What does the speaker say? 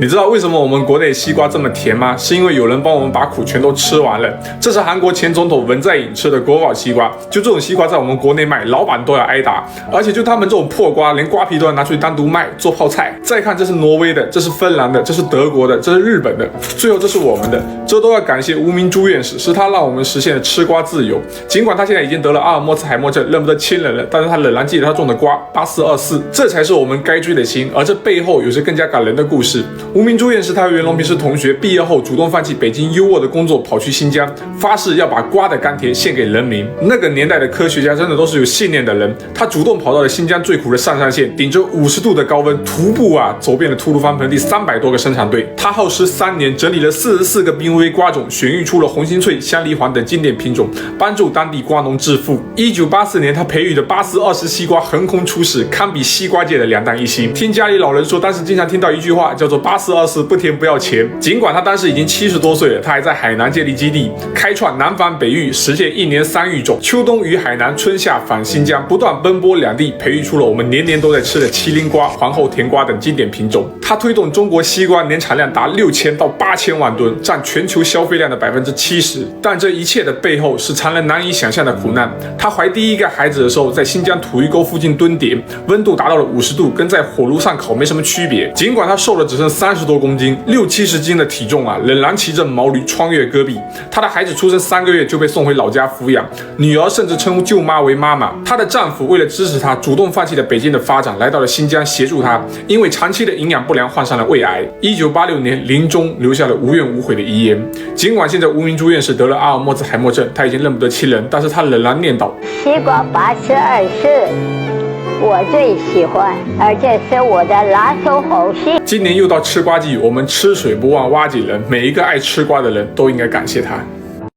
你知道为什么我们国内西瓜这么甜吗？是因为有人帮我们把苦全都吃完了。这是韩国前总统文在寅吃的国宝西瓜，就这种西瓜在我们国内卖，老板都要挨打。而且就他们这种破瓜，连瓜皮都要拿出去单独卖，做泡菜。再看，这是挪威的，这是芬兰的，这是德国的，这是日本的，最后这是我们的。这都要感谢吴明珠院士，是他让我们实现了吃瓜自由。尽管他现在已经得了阿尔莫茨海默症，认不得亲人了，但是他仍然记得他种的瓜8424，这才是我们该追的星。而这背后有着更加感人的故事。吴明珠院士他和袁隆平是同学，毕业后主动放弃北京优渥的工作，跑去新疆，发誓要把瓜的甘甜献给人民。那个年代的科学家真的都是有信念的人，他主动跑到了新疆最苦的上山县，顶着50度的高温，徒步走遍了吐鲁番盆地300多个生产队。他耗时3年，整理了44个濒危瓜种，选育出了红心脆、香梨黄等经典品种，帮助当地瓜农致富。1984年，他培育的8420西瓜横空出世，堪比西瓜界的2弹1星。听家里老人说，当时经常听到一句话，叫做8420不甜不要钱。尽管他当时已经70多岁了，他还在海南建立基地，开创南返北育，实现1年3育种，秋冬于海南，春夏返新疆，不断奔波两地，培育出了我们年年都在吃的麒麟瓜、皇后甜瓜等经典品种。他推动中国西瓜年产量达6000到8000万吨，占全球消费量的70%。但这一切的背后是常人难以想象的苦难。他怀第一个孩子的时候，在新疆土鱼沟附近蹲点，温度达到了50度，跟在火炉上烤没什么区别。尽管他瘦了只剩30多公斤，60-70斤的体重仍然骑着毛驴穿越戈壁。他的孩子出生3个月就被送回老家抚养，女儿甚至称呼舅妈为妈妈。她的丈夫为了支持她，主动放弃了北京的发展，来到了新疆协助她，因为长期的营养不良患上了胃癌。1986年临终留下了无怨无悔的遗言。尽管现在吴明珠院士得了阿尔莫茨海默症，他已经认不得亲人，但是他仍然念叨：西瓜8420。我最喜欢，而且是我的拿手好戏。今年又到吃瓜季，我们吃水不忘挖井人，每一个爱吃瓜的人都应该感谢他。